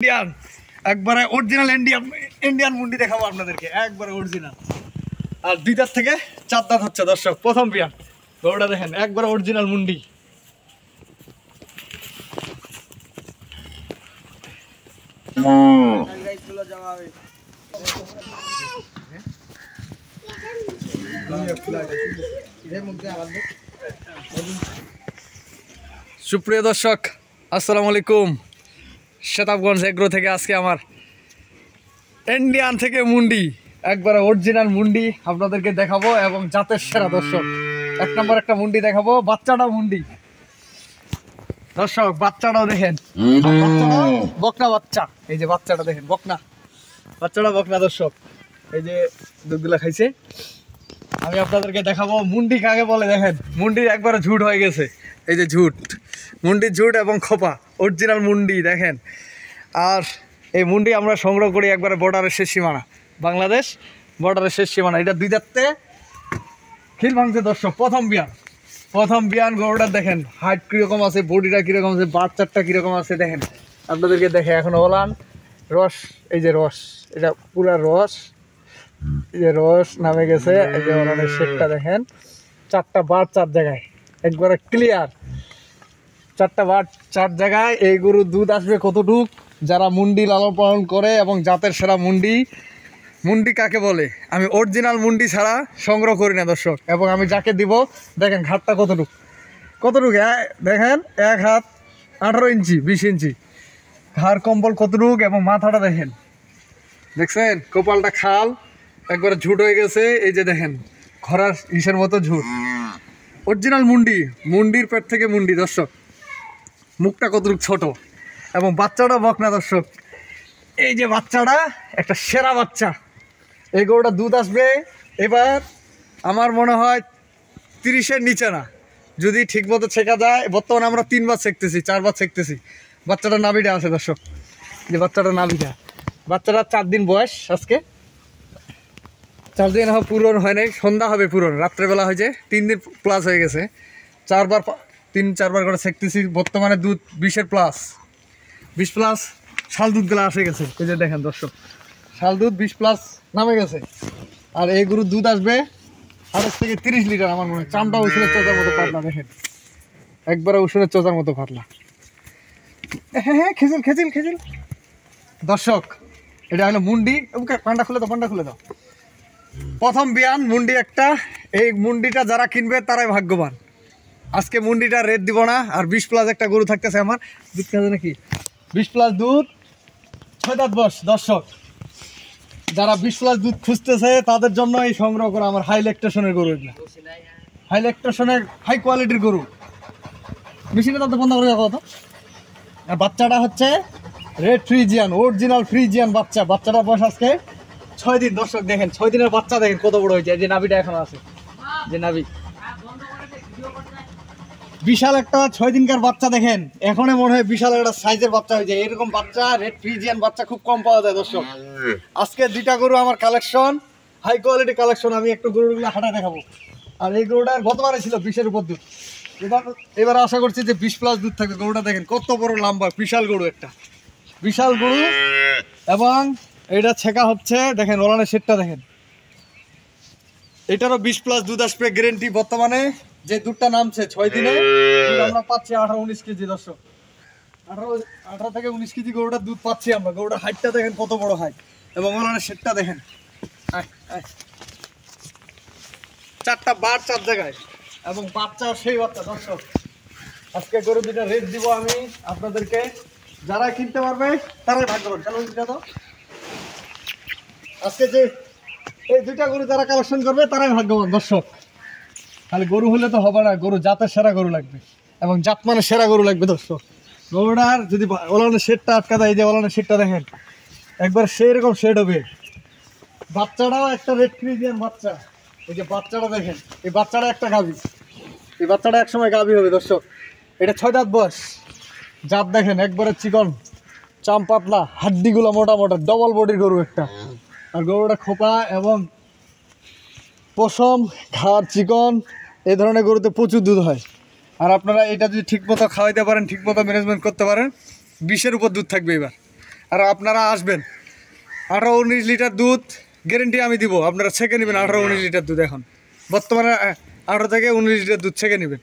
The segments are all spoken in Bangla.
ইন্ডিয়ান একবারে অরিজিনাল ইন্ডিয়ান মুন্ডি দেখাবো আপনাদেরকে, একবারে অরিজিনাল। আর 2 দাঁত থেকে 4 দাঁত হচ্ছে দর্শক, প্রথম বিয়ান। গরুটা দেখেন একবারে অরিজিনাল মুন্ডি। সুপ্রিয় দর্শক, আসসালামু আলাইকুম। শতাবগঞ্জ এগ্রো থেকে আজকে আমার ইন্ডিয়ান থেকে মুন্ডি, একবারে অরিজিনাল মুন্ডি আপনাদেরকে দেখাবো এবং জাতের সেরা দর্শক। 1 নম্বর একটা মুন্ডি দেখাবো, বাচ্চাটা মুন্ডি দর্শক। বাচ্চাটাও দেখেন, বকনা বাচ্চা। এই যে বাচ্চাটা দেখেন, বাচ্চাটা বকনা দর্শক। এই যে দুধগুলা খাইছে। আমি আপনাদেরকে দেখাবো মুন্ডি কাকে বলে। দেখেন মুন্ডি একবারে ঝুট হয়ে গেছে। এই যে ঝুট, মুন্ডির ঝুট এবং খোপা, অরিজিনাল মুন্ডি দেখেন। আর এই মুন্ডি আমরা সংগ্রহ করি একবারে বর্ডারের শেষ সীমানা, বাংলাদেশ বর্ডারের শেষ সীমানা। এটা 2 দাঁতে খিল ভাঙছে দর্শক, প্রথম বিয়ান। গরুটা দেখেন হাইট কীরকম আছে, বডিটা কীরকম আছে, বাচ্চারটা কীরকম আছে দেখেন। আপনাদেরকে দেখে এখন ওলান রস, এই যে রস, এটা পুরা রস, এই যে রস নামে গেছে। এই যে ওলানের শেকটা দেখেন, 4টা বার 4 জায়গায়, একবারে ক্লিয়ার। 4টা বার 4 জায়গায়। এই গরুর দুধ আসবে কতটুক, যারা মুন্ডি লালন পালন করে এবং জাতের সেরা মুন্ডি কাকে বলে। আমি অরিজিনাল মুন্ডি ছাড়া সংগ্রহ করি না দর্শক। এবং আমি যাকে দিব দেখেন ঘাটটা কতটুক দেখেন, 1 হাত 18 ইঞ্চি 20 ইঞ্চি ঘাড় কম্বল কতটুক, এবং মাথাটা দেখছেন কপালটা খাল, একবারে ঝুট হয়ে গেছে। এই যে দেখেন খরার ইসের মতো ঝুট, অরিজিনাল মুন্ডির পেট থেকে মুন্ডি দর্শক। মুখটা কতটুক ছোট, এবং বাচ্চাটা বকনা দর্শক। এই যে বাচ্চাটা একটা সেরা বাচ্চা। এই গরুটা দুধ আসবে এবার আমার মনে হয় 30-এর নিচে না, যদি ঠিকমতো ছেঁকা যায়। বর্তমানে আমরা 3 বার ছেঁকতেছি, 4 বার ছেঁকতেছি। বাচ্চাটা নাভিটা আছে দর্শক, যে বাচ্চাটা নাভিটা। বাচ্চাটা 4 দিন বয়স, আজকে 4 দিন পূরণ হয় নাই, সন্ধ্যা হবে পূরণ, রাত্রেবেলা হয়েছে 3 দিন প্লাস হয়ে গেছে। 3-4 বার করে ছেঁকতেছি। বর্তমানে দুধ 20-এর প্লাস, 20 প্লাস শাল দুধগুলো আসে গেছে। এই যে দেখেন দর্শক, শাল দুধ 20 প্লাস নামে গেছে। আর এই গরুর দুধ আসবে 28 থেকে 30 লিটার আমার মনে হয়। চামটা উসুনের চোচার মতো পাতলা দেখেন, একবারে উসুনের চোচার মতো পাতলা। হ্যাঁ খেজিল দর্শক। এটা হলো মুন্ডি। পান্ডা খুলে দাও। প্রথম বিয়ান মুন্ডি একটা। এই মুন্ডিটা যারা কিনবে তারাই ভাগ্যবান। আজকে মুন্ডিটা রেট দিব না। আর 20 প্লাস একটা গরু থাকতেছে আমার, দুধ খাবে নাকি, 20 প্লাস দুধ, 6 দাঁত বয়স দর্শক। যারা 20 প্লাস দুধ খুঁজতেছে তাদের জন্য এই সংগ্রহ করা আমার হাই ল্যাকটেশনের গরু। এগুলো হাই ল্যাকটেশনের হাই কোয়ালিটির গরু। মেশিনটা তো বন্ধ করে রাখো তো। আর বাচ্চাটা হচ্ছে রেড ফ্রিজিয়ান, অরিজিনাল ফ্রিজিয়ান বাচ্চা। বাচ্চাটার বয়স আজকে 6 দিন দর্শক। দেখেন 6 দিনের বাচ্চা, দেখেন কত বড় হয়েছে। যে নাভিটা এখনো আছে, যে নাভি, বিশাল একটা 6 দিনকার বাচ্চা। দেখেন এখনই মনে হয় বিশাল একটা সাইজের বাচ্চা হয়ে যায়। এরকম বাচ্চা রেড ফ্রিজিয়ান বাচ্চা খুব কম পাওয়া যায় দর্শক। আজকে 2টা গরু আমার কালেকশন, হাই কোয়ালিটি কালেকশন। আমি একটু গরুগুলো হাঁটা দেখাবো। আর এই গরুটার গতবারে ছিল 20-এর উপর দুধ। এবার আশা করছি যে 20 প্লাস দুধ থাকবে। গরুটা দেখেন কত বড় লম্বা, বিশাল গরু একটা, বিশাল গরু। এবং এটা ছেঁকা হচ্ছে, দেখেন ওলানের শেডটা দেখেন। এটারও 20 প্লাস দুধ আসবে গ্যারেন্টি। বর্তমানে যে দুধটা নামছে 6 দিনে আমরা পাচ্ছি 18-19 কেজি দর্শক। 18 থেকে 19 কেজি গরুটার দুধ পাচ্ছি আমরা। গরুটার হাইটটা দেখেন কত বড় হাইট, এবং ওলানের শেডটা দেখেন। 4টা বার 4 জায়গায়, এবং বাচ্চা সেই বাচ্চা দর্শক। আজকে গরু 2টা রেট দিব আমি আপনাদেরকে। যারা কিনতে পারবে তারাই ভাগ্যবান। আজকে যে এই 2টা গরু যারা কালেকশন করবে তারাই ভাগ্যবান দর্শক। খালি গরু হলে তো হবে না, গরু জাতের সেরা গরু লাগবে, এবং জাত মানে সেরা গরু লাগবে দর্শক। গরুটার যদি ওলানের শেডটা আটকা দেয়, এই যে ওলানের শেডটা দেখেন, একবার সেই রকম শেড হবে। বাচ্চাটাও একটা রেড ফ্রিজিয়ান বাচ্চা। এই যে বাচ্চাটা দেখেন, এই বাচ্চাটা একটা গাভী। এই বাচ্চাটা একসময় গাভী হবে দর্শক। এটা 6 দাঁত বয়স। জাত দেখেন একবারে চিকন, চাম পাতলা, হাড্ডিগুলো মোটা মোটা, ডবল বডির গরু একটা। আর গরুটা খোপা এবং পশম, ঘাড় চিকন। এই ধরনের গরুতে প্রচুর দুধ হয়। আর আপনারা এটা যদি ঠিকমতো খাওয়াইতে পারেন, ঠিকমতো ম্যানেজমেন্ট করতে পারেন, 20-এর উপর দুধ থাকবে এবার। আর আপনারা আসবেন, 18-19 লিটার দুধ গ্যারেন্টি আমি দিব, আপনারা ছেঁকে নেবেন 18-19 লিটার দুধ। এখন বর্তমানে 18 থেকে 19 লিটার দুধ ছেঁকে নেবেন।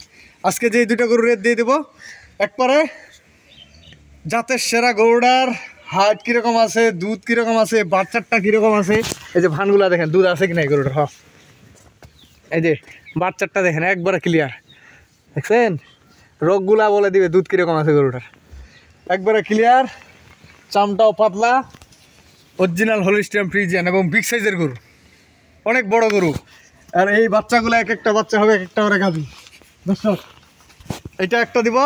আজকে যে দুইটা গরু রেট দিয়ে দেবো একবারে জাতের সেরা। গরুটার হাইট কীরকম আছে, দুধ কীরকম আছে, বাচ্চারটা কীরকম আছে, এই যে ভানগুলা দেখেন দুধ আছে কি নাই গরুটার। এই যে বাচ্চারটা দেখেন একবারে ক্লিয়ার, দেখছেন? রোগগুলা বলে দিবে দুধ কীরকম আছে গরুটার, একবারে ক্লিয়ার। চামটাও পাতলা, অরিজিনাল হলিস্টিয়ান ফ্রিজিয়ান এবং বিগ সাইজের গরু, অনেক বড় গরু। আর এই বাচ্চাগুলো এক একটা বাচ্চা হবে এক একটা করে গাভী। দর্শক এটা একটা দিব,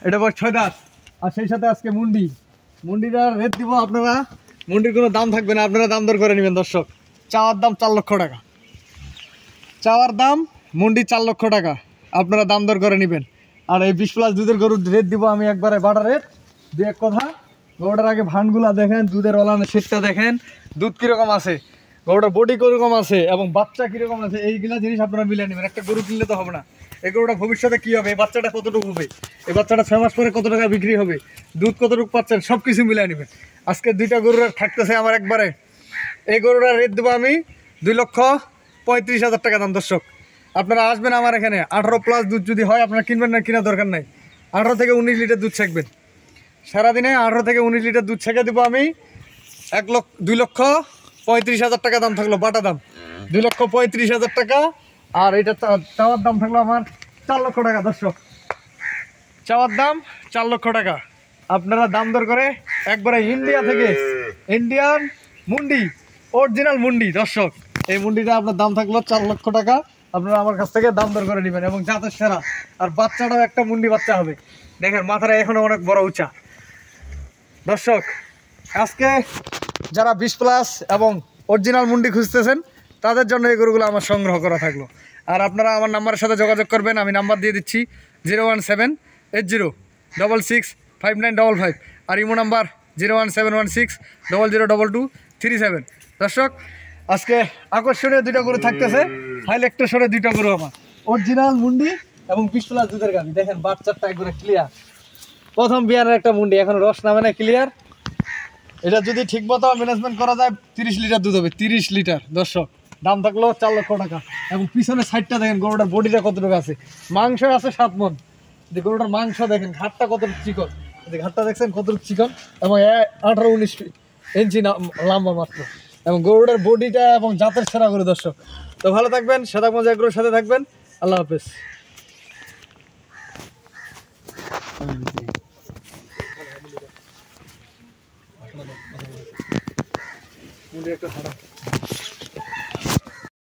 এটা পর 6 দাঁত। আর সেই সাথে আজকে মুন্ডিটার রেট দিব আপনারা, মুন্ডির কোনো দাম থাকবে না, আপনারা দাম দর করে নেবেন। দর্শক চাওয়ার দাম 4 লক্ষ টাকা, চাওয়ার দাম মুন্ডি 4 লক্ষ টাকা, আপনারা দাম দর করে নেবেন। আর এই 20+ দুধের গরুর রেট দিব আমি একবারে বাটা রেট। দু এক কথা, গরুটার আগে ভানগুলা দেখেন, দুধের ওলানের সেটটা দেখেন, দুধ কীরকম আছে, গরুটার বডি কীরকম আছে এবং বাচ্চা কীরকম আছে, এইগুলা জিনিস আপনারা মিলিয়ে নেবেন। একটা গরু কিনলে তো হবে না, এই গরুটা ভবিষ্যতে কী হবে, এই বাচ্চাটা কতটুকু হবে, এই বাচ্চাটা 6 মাস পরে কত টাকা বিক্রি হবে, দুধ কতটুকু পাচ্ছেন, সব কিছু মিলিয়ে নেবেন। আজকে দুইটা গরুর থাকতেছে আমার একবারে, এই গরুটার রেট দেবো আমি 2,35,000 টাকা দাম। দর্শক আপনারা আসবেন আমার এখানে, 18+ দুধ যদি হয় আপনারা কিনবেন না, কেনার দরকার নাই। 18 থেকে 19 লিটার দুধ ছেঁকবেন সারাদিনে, 18 থেকে 19 লিটার দুধ ছেঁকে দেবো আমি 2,35,000 টাকা দাম থাকলো, বাটা দাম 2,35,000 টাকা। আর এটা চাওয়ার দাম থাকলো আমার 4 লক্ষ টাকা। দর্শক চাওয়ার দাম 4 লক্ষ টাকা, আপনারা দাম দর করে একবারে ইন্ডিয়া থেকে, ইন্ডিয়ান মুন্ডি, অরিজিনাল মুন্ডি। দর্শক এই মুন্ডিটা আপনার দাম থাকলো 4 লক্ষ টাকা, আপনারা আমার কাছ থেকে দাম দর করে নেবেন এবং জাতের সেরা। আর বাচ্চাটাও একটা মুন্ডি বাচ্চা হবে, দেখেন মাথাটা এখনো অনেক বড় উঁচা। দর্শক আজকে যারা 20+ এবং অরিজিনাল মুন্ডি খুঁজতেছেন তাদের জন্য এই গরুগুলো আমার সংগ্রহ করা থাকলো। আর আপনারা আমার নাম্বারের সাথে যোগাযোগ করবেন, আমি নাম্বার দিয়ে দিচ্ছি 01780665955, আর ইমো নাম্বার 01716002237। দর্শক আজকে আকর্ষণীয় দুইটা গরু থাকতেছে, হাইলাইটের দুইটা গরু আমার অরিজিনাল মুন্ডি এবং 20+ দুধের গাভী। দেখেন বাচ্চাটা একবারে ক্লিয়ার, প্রথম বিয়ানের একটা মুন্ডি, এখন রস নামে না, ক্লিয়ার। এটা যদি ঠিক মতো ম্যানেজমেন্ট করা যায় 30 লিটার দুধ হবে, 30 লিটার। দর্শক দাম থাকলো 4 লক্ষ টাকা। এবং পিছনের সাইডটা দেখেন গরুটার বডিটা কতটুকু আছে, মাংস আছে 7 মণ। যে গরুটার মাংস দেখেন, ঘাটটা কতটুকু চিকন, ঘাটটা দেখছেন কতটুকু চিকন, এবং 18-19 ইঞ্চি লম্বা মাত্র। এবং গরুটার বডিটা এবং জাতের সেরা গরু। দর্শক তো ভালো থাকবেন, সাদা মজা গরুর সাথে থাকবেন। আল্লাহ হাফেজ। একটা